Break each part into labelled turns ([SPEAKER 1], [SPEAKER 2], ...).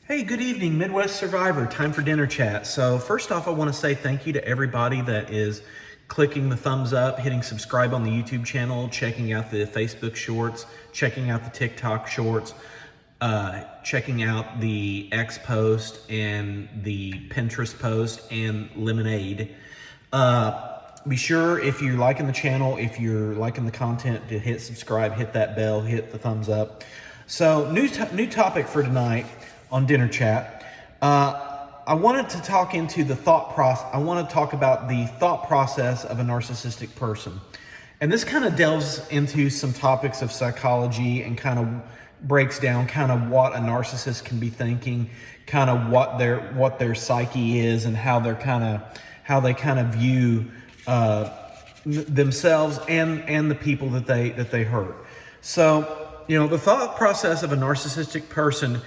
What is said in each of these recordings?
[SPEAKER 1] Hey, good evening, Midwest Survivor. Time for dinner chat. So first off, I want to say thank you to everybody that is clicking the thumbs up, hitting subscribe on the YouTube channel, checking out the Facebook shorts, checking out the TikTok shorts, checking out the X post and the Pinterest post and Lemonade. Be sure, if you're liking the channel, if you're liking the content, to hit subscribe, hit that bell, hit the thumbs up. So new topic for tonight on Dinner Chat. I wanted to talk into the thought process. I want to talk about the thought process of a narcissistic person. And this kind of delves into some topics of psychology and kind of breaks down kind of what a narcissist can be thinking, kind of what their psyche is, and how they kind of view themselves and the people that they hurt. So, the thought process of a narcissistic person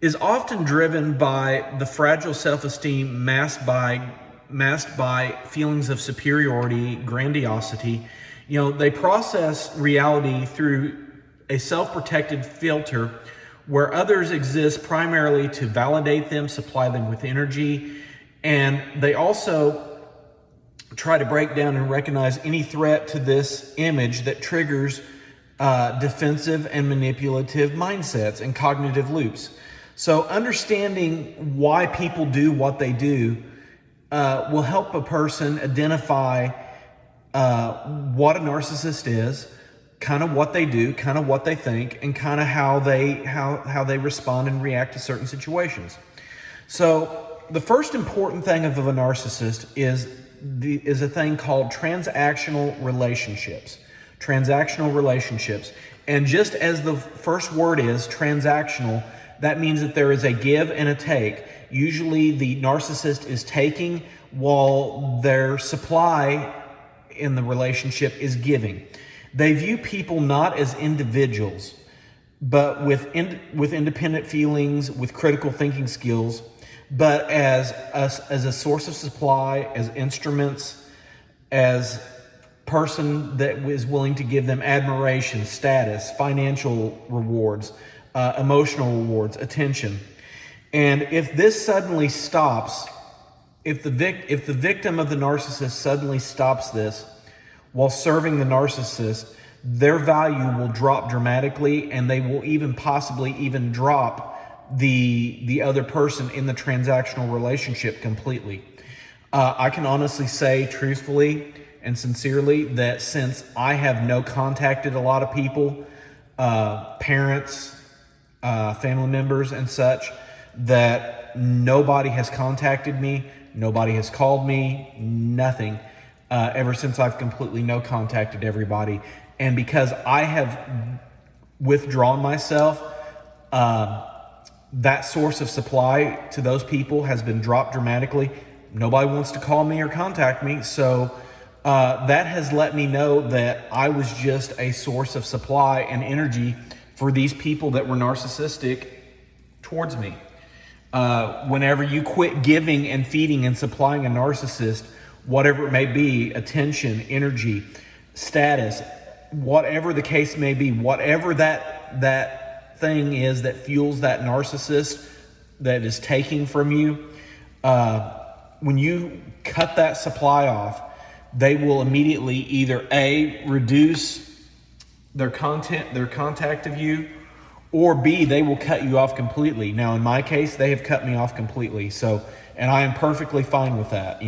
[SPEAKER 1] is often driven by the fragile self-esteem masked by feelings of superiority, grandiosity. They process reality through a self-protected filter where others exist primarily to validate them, supply them with energy, and they also try to break down and recognize any threat to this image that triggers defensive and manipulative mindsets and cognitive loops. So understanding why people do what they do will help a person identify what a narcissist is, kind of what they do, kind of what they think, and kind of how they respond and react to certain situations. So the first important thing of a narcissist is a thing called transactional relationships. Transactional relationships. And just as the first word is transactional, that means that there is a give and a take. Usually the narcissist is taking while their supply in the relationship is giving. They view people not as individuals, but with independent feelings, with critical thinking skills, but as a source of supply, as instruments, as person that is willing to give them admiration, status, financial rewards, emotional rewards, attention. And if this suddenly stops, if the victim of the narcissist suddenly stops this while serving the narcissist, their value will drop dramatically, and they will possibly even drop the other person in the transactional relationship completely. I can honestly say, truthfully and sincerely, that since I have contacted a lot of people, parents, family members and such, that nobody has contacted me, nobody has called me, nothing, ever since I've completely contacted everybody. And because I have withdrawn myself, that source of supply to those people has been dropped dramatically. Nobody wants to call me or contact me. So that has let me know that I was just a source of supply and energy for these people that were narcissistic towards me. Whenever you quit giving and feeding and supplying a narcissist, whatever it may be, attention, energy, status, whatever the case may be, whatever that thing is that fuels that narcissist that is taking from you, when you cut that supply off, they will immediately either A, reduce their contact of you, or B, they will cut you off completely. Now, in my case, they have cut me off completely. So, and I am perfectly fine with that.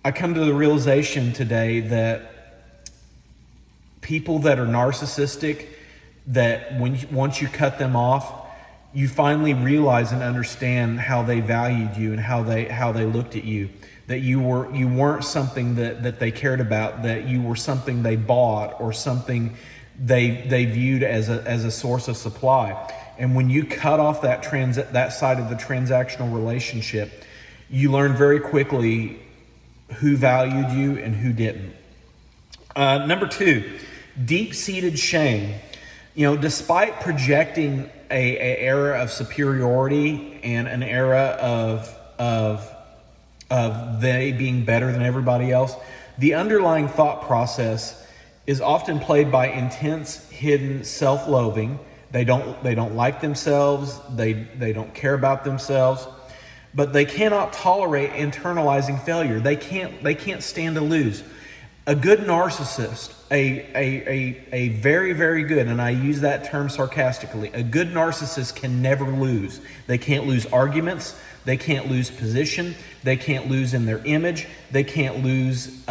[SPEAKER 1] I come to the realization today that people that are narcissistic, that once you cut them off, you finally realize and understand how they valued you and how they looked at you. That you weren't something that they cared about, that you were something they bought or something they viewed as a source of supply. And when you cut off that side of the transactional relationship, you learn very quickly who valued you and who didn't. Number two, deep-seated shame. Despite projecting a era of superiority and an era of they being better than everybody else, the underlying thought process is often played by intense, hidden self-loathing They don't like themselves. They don't care about themselves. But they cannot tolerate internalizing failure. They can't stand to lose. A good narcissist, a very, very good, and I use that term sarcastically, a good narcissist can never lose. They can't lose arguments. They can't lose position. They can't lose in their image. They can't lose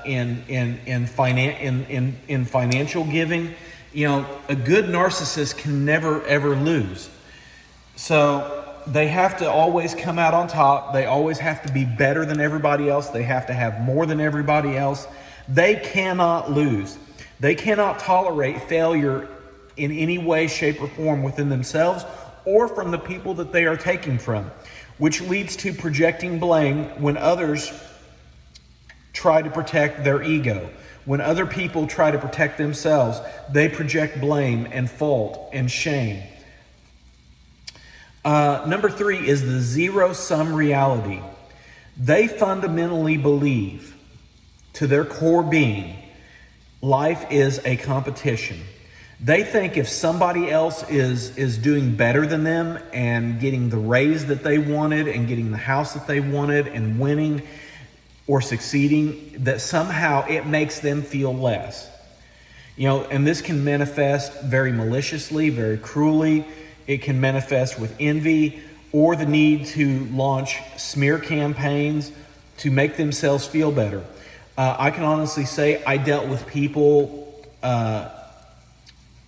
[SPEAKER 1] in financial giving. You know, a good narcissist can never, ever lose. So they have to always come out on top. They always have to be better than everybody else. They have to have more than everybody else. They cannot lose. They cannot tolerate failure in any way, shape, or form within themselves or from the people that they are taking from, which leads to projecting blame when others try to protect their ego. When other people try to protect themselves, they project blame and fault and shame. Number 3 is the zero-sum reality. They fundamentally believe, to their core being, life is a competition. They think if somebody else is doing better than them and getting the raise that they wanted and getting the house that they wanted and winning or succeeding, that somehow it makes them feel less. You know, and this can manifest very maliciously, very cruelly. It can manifest with envy or the need to launch smear campaigns to make themselves feel better. I can honestly say I dealt with people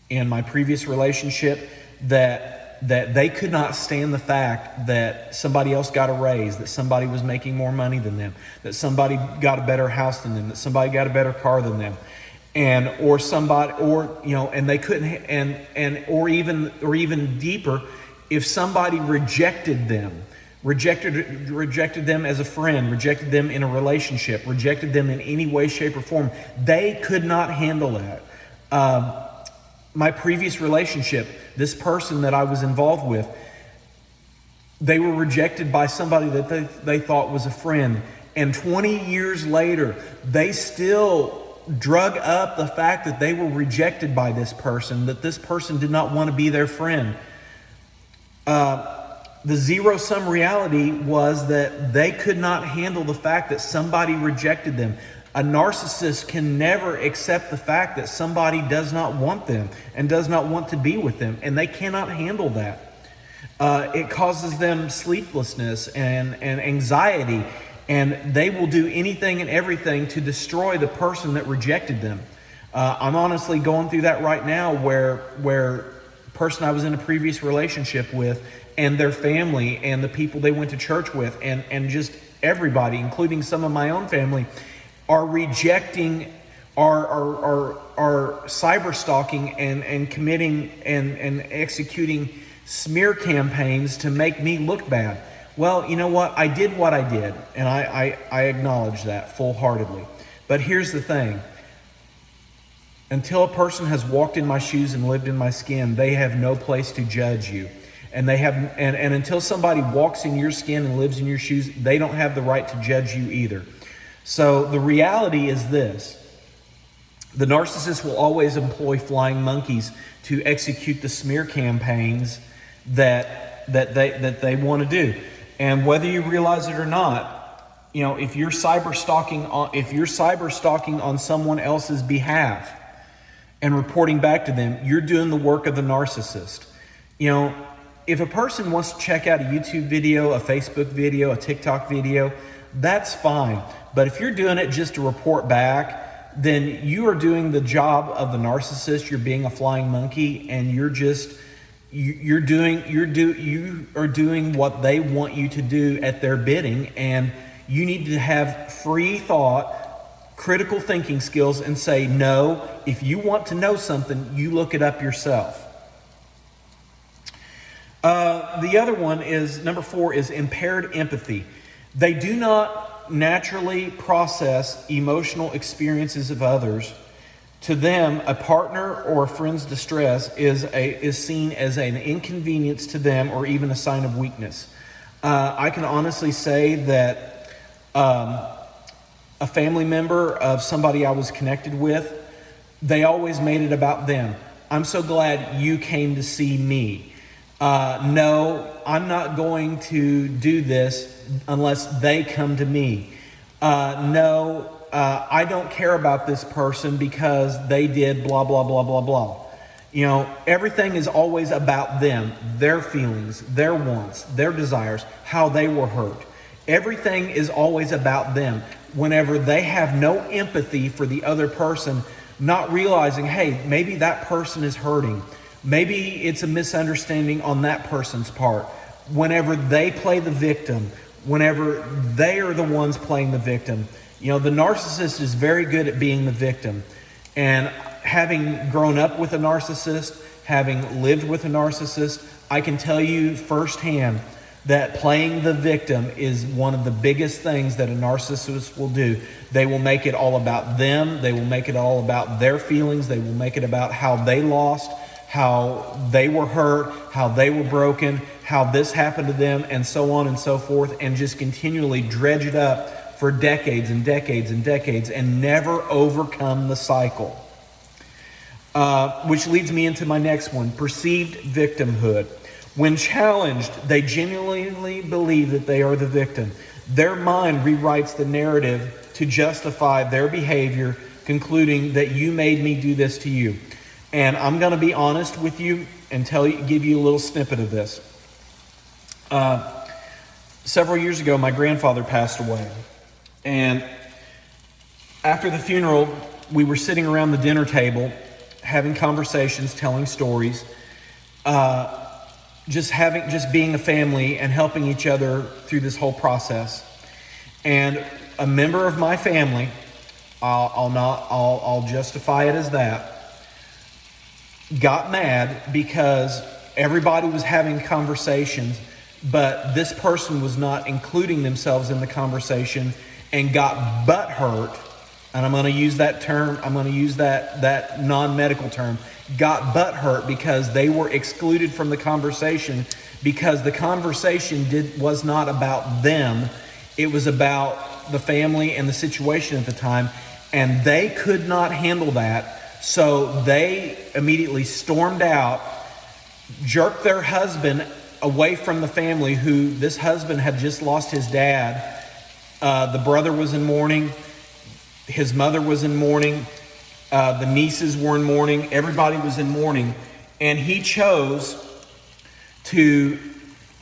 [SPEAKER 1] in my previous relationship that they could not stand the fact that somebody else got a raise, that somebody was making more money than them, that somebody got a better house than them, that somebody got a better car than them, and they couldn't, or even deeper, if somebody rejected them as a friend, rejected them in a relationship, rejected them in any way, shape, or form, they could not handle that. My previous relationship, this person that I was involved with, they were rejected by somebody that they thought was a friend. And 20 years later, they still drug up the fact that they were rejected by this person, that this person did not want to be their friend. The zero-sum reality was that they could not handle the fact that somebody rejected them. A narcissist can never accept the fact that somebody does not want them and does not want to be with them, and they cannot handle that. It causes them sleeplessness and anxiety, and they will do anything and everything to destroy the person that rejected them. I'm honestly going through that right now where the person I was in a previous relationship with and their family and the people they went to church with and just everybody, including some of my own family, are rejecting, are cyber stalking and committing and executing smear campaigns to make me look bad. Well, you know what? I did what I did, and I acknowledge that full-heartedly. But here's the thing. Until a person has walked in my shoes and lived in my skin, they have no place to judge you. And until somebody walks in your skin and lives in your shoes, they don't have the right to judge you either. So the reality is this. The narcissist will always employ flying monkeys to execute the smear campaigns that they want to do. And whether you realize it or not, you know, if you're cyber stalking on someone else's behalf and reporting back to them, you're doing the work of the narcissist. You know, if a person wants to check out a YouTube video, a Facebook video, a TikTok video, that's fine. But if you're doing it just to report back, then you are doing the job of the narcissist. You're being a flying monkey, and you are doing what they want you to do at their bidding. And you need to have free thought, critical thinking skills, and say, no, if you want to know something, you look it up yourself. The other one is, number 4, is impaired empathy. They do not naturally process emotional experiences of others. To them, a partner or a friend's distress is seen as an inconvenience to them or even a sign of weakness. I can honestly say that a family member of somebody I was connected with, they always made it about them. I'm so glad you came to see me. No, I'm not going to do this unless they come to me. No, I don't care about this person because they did blah, blah, blah, blah, blah. You know, everything is always about them, their feelings, their wants, their desires, how they were hurt. Everything is always about them. Whenever they have no empathy for the other person, not realizing, hey, maybe that person is hurting. Maybe it's a misunderstanding on that person's part. Whenever they play the victim, whenever they are the ones playing the victim, you know, the narcissist is very good at being the victim. And having grown up with a narcissist, having lived with a narcissist, I can tell you firsthand that playing the victim is one of the biggest things that a narcissist will do. They will make it all about them. They will make it all about their feelings. They will make it about how they lost, how they were hurt, how they were broken, how this happened to them, and so on and so forth, and just continually dredge it up for decades and decades and decades and never overcome the cycle. Which leads me into my next one, perceived victimhood. When challenged, they genuinely believe that they are the victim. Their mind rewrites the narrative to justify their behavior, concluding that you made me do this to you. And I'm going to be honest with you and give you a little snippet of this. Several years ago, my grandfather passed away. And after the funeral, we were sitting around the dinner table, having conversations, telling stories, just being a family and helping each other through this whole process. And a member of my family, I'll justify it as that, got mad because everybody was having conversations, but this person was not including themselves in the conversation and got butthurt. And I'm going to use that term, I'm going to use that non-medical term, got butthurt because they were excluded from the conversation because the conversation was not about them. It was about the family and the situation at the time, and they could not handle that. So they immediately stormed out, jerked their husband away from the family, who this husband had just lost his dad. The brother was in mourning. His mother was in mourning. The nieces were in mourning. Everybody was in mourning. And he chose to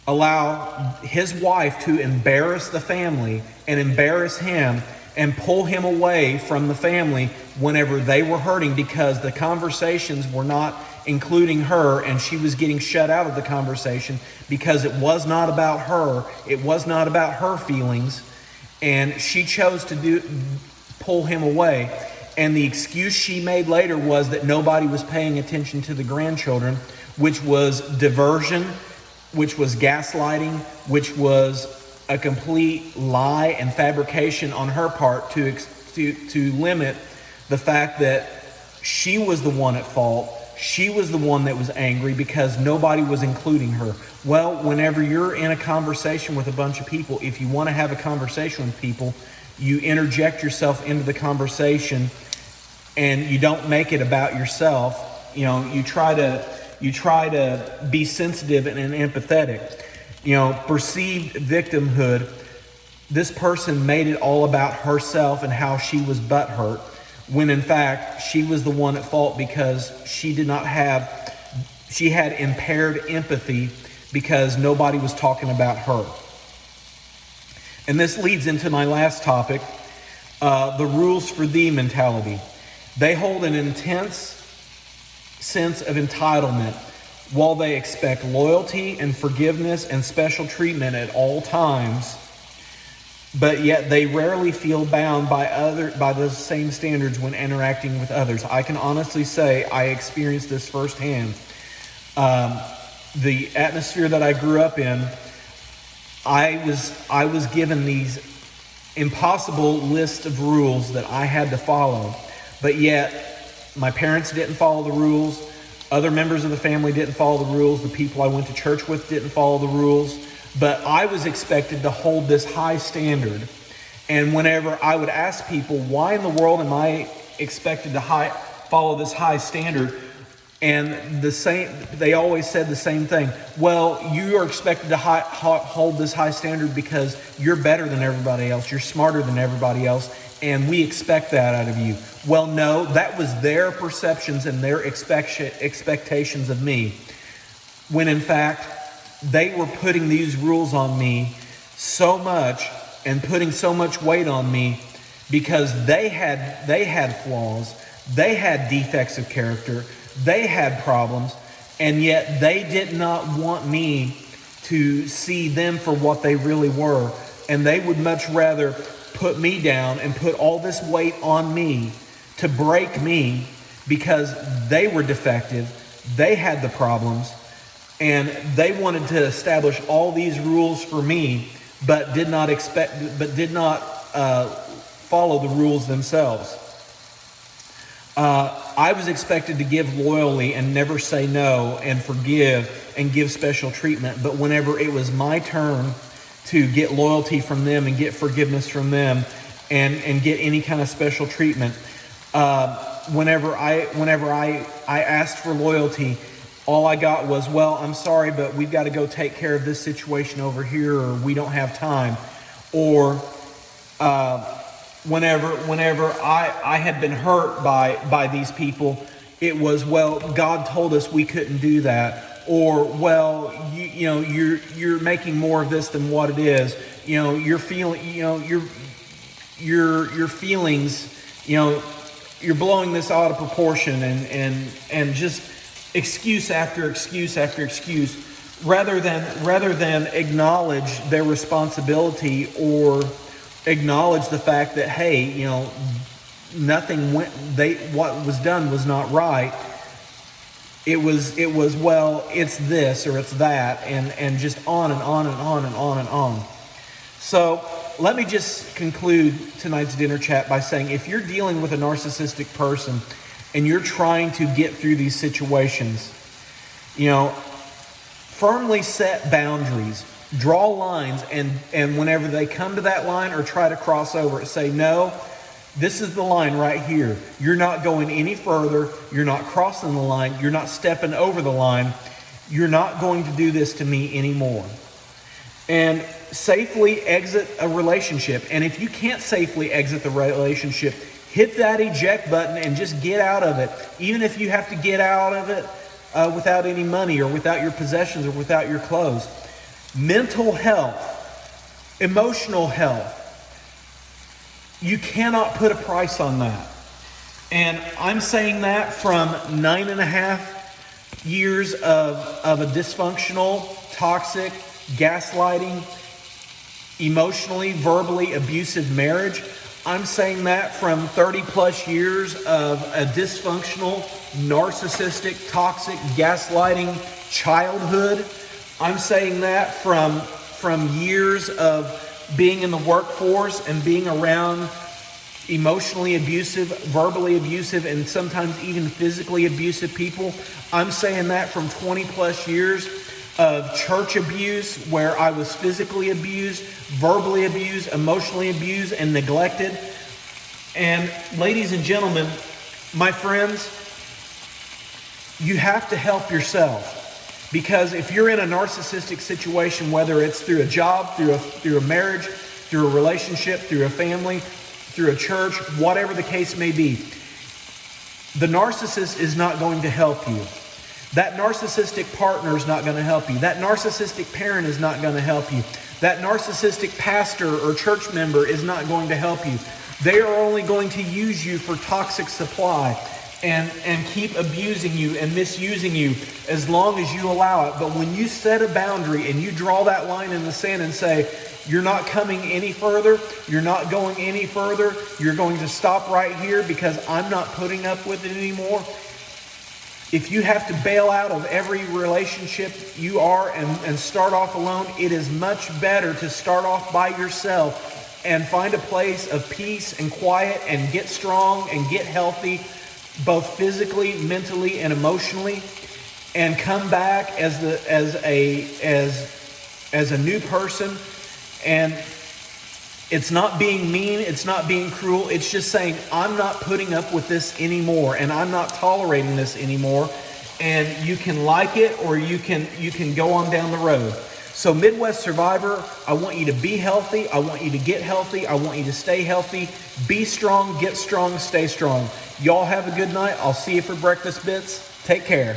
[SPEAKER 1] allow his wife to embarrass the family and embarrass him and pull him away from the family whenever they were hurting, because the conversations were not including her, and she was getting shut out of the conversation because it was not about her. It was not about her feelings. And she chose to pull him away. And the excuse she made later was that nobody was paying attention to the grandchildren, which was diversion, which was gaslighting, which was a complete lie and fabrication on her part to limit the fact that she was the one at fault. She was the one that was angry because nobody was including her. Well, whenever you're in a conversation with a bunch of people, if you want to have a conversation with people, you interject yourself into the conversation and you don't make it about yourself. You know, you try to be sensitive and empathetic. You know, perceived victimhood. This person made it all about herself and how she was butthurt, when in fact she was the one at fault because she had impaired empathy because nobody was talking about her. And this leads into my last topic, the rules for thee mentality. They hold an intense sense of entitlement while they expect loyalty and forgiveness and special treatment at all times, but yet they rarely feel bound by those same standards when interacting with others. I can honestly say I experienced this firsthand. The atmosphere that I grew up in, I was given these impossible list of rules that I had to follow, but yet my parents didn't follow the rules. Other members of the family didn't follow the rules. The people I went to church with didn't follow the rules. But I was expected to hold this high standard. And whenever I would ask people, why in the world am I expected to follow this high standard? And they always said the same thing. Well, you are expected to hold this high standard because you're better than everybody else. You're smarter than everybody else. And we expect that out of you. Well, no, that was their perceptions and their expectations of me. When in fact, they were putting these rules on me so much and putting so much weight on me because they had flaws. They had defects of character. They had problems, and yet they did not want me to see them for what they really were. And they would much rather put me down and put all this weight on me to break me because they were defective, they had the problems, and they wanted to establish all these rules for me, but did not follow the rules themselves. I was expected to give loyally and never say no and forgive and give special treatment. But whenever it was my turn to get loyalty from them and get forgiveness from them and get any kind of special treatment, whenever I asked for loyalty, all I got was, well, I'm sorry, but we've got to go take care of this situation over here, or we don't have time. Or whenever I had been hurt by these people, it was, well, God told us we couldn't do that. Or, well, you're making more of this than what it is. Your feelings, you're blowing this out of proportion, and just excuse after excuse after excuse, rather than acknowledge their responsibility or acknowledge the fact that, hey, what was done was not right. It was, well, it's this or it's that, and just on and on and on and on and on. So let me just conclude tonight's dinner chat by saying, if you're dealing with a narcissistic person and you're trying to get through these situations, firmly set boundaries, draw lines, and whenever they come to that line or try to cross over it, say, no, this is the line right here. You're not going any further. You're not crossing the line. You're not stepping over the line. You're not going to do this to me anymore. And safely exit a relationship. And if you can't safely exit the relationship, hit that eject button and just get out of it. Even if you have to get out of it without any money or without your possessions or without your clothes. Mental health, emotional health, you cannot put a price on that. And I'm saying that from 9.5 years of a dysfunctional, toxic, gaslighting, emotionally, verbally abusive marriage. I'm saying that from 30 plus years of a dysfunctional, narcissistic, toxic, gaslighting childhood. I'm saying that from years of being in the workforce and being around emotionally abusive, verbally abusive, and sometimes even physically abusive people. I'm saying that from 20 plus years of church abuse, where I was physically abused, verbally abused, emotionally abused, and neglected. And ladies and gentlemen, my friends, you have to help yourself. Because if you're in a narcissistic situation, whether it's through a job, through a marriage, through a relationship, through a family, through a church, whatever the case may be, the narcissist is not going to help you. That narcissistic partner is not going to help you. That narcissistic parent is not going to help you. That narcissistic pastor or church member is not going to help you. They are only going to use you for toxic supply and keep abusing you and misusing you as long as you allow it. But when you set a boundary and you draw that line in the sand and say, you're not coming any further, you're not going any further, you're going to stop right here because I'm not putting up with it anymore. If you have to bail out of every relationship you are and start off alone, it is much better to start off by yourself and find a place of peace and quiet and get strong and get healthy, both physically, mentally, and emotionally, and come back as a new person. And it's not being mean, it's not being cruel, it's just saying, I'm not putting up with this anymore, and I'm not tolerating this anymore, and you can like it or you can go on down the road. So Midwest Survivor, I want you to be healthy. I want you to get healthy. I want you to stay healthy. Be strong, get strong, stay strong. Y'all have a good night. I'll see you for breakfast bits. Take care.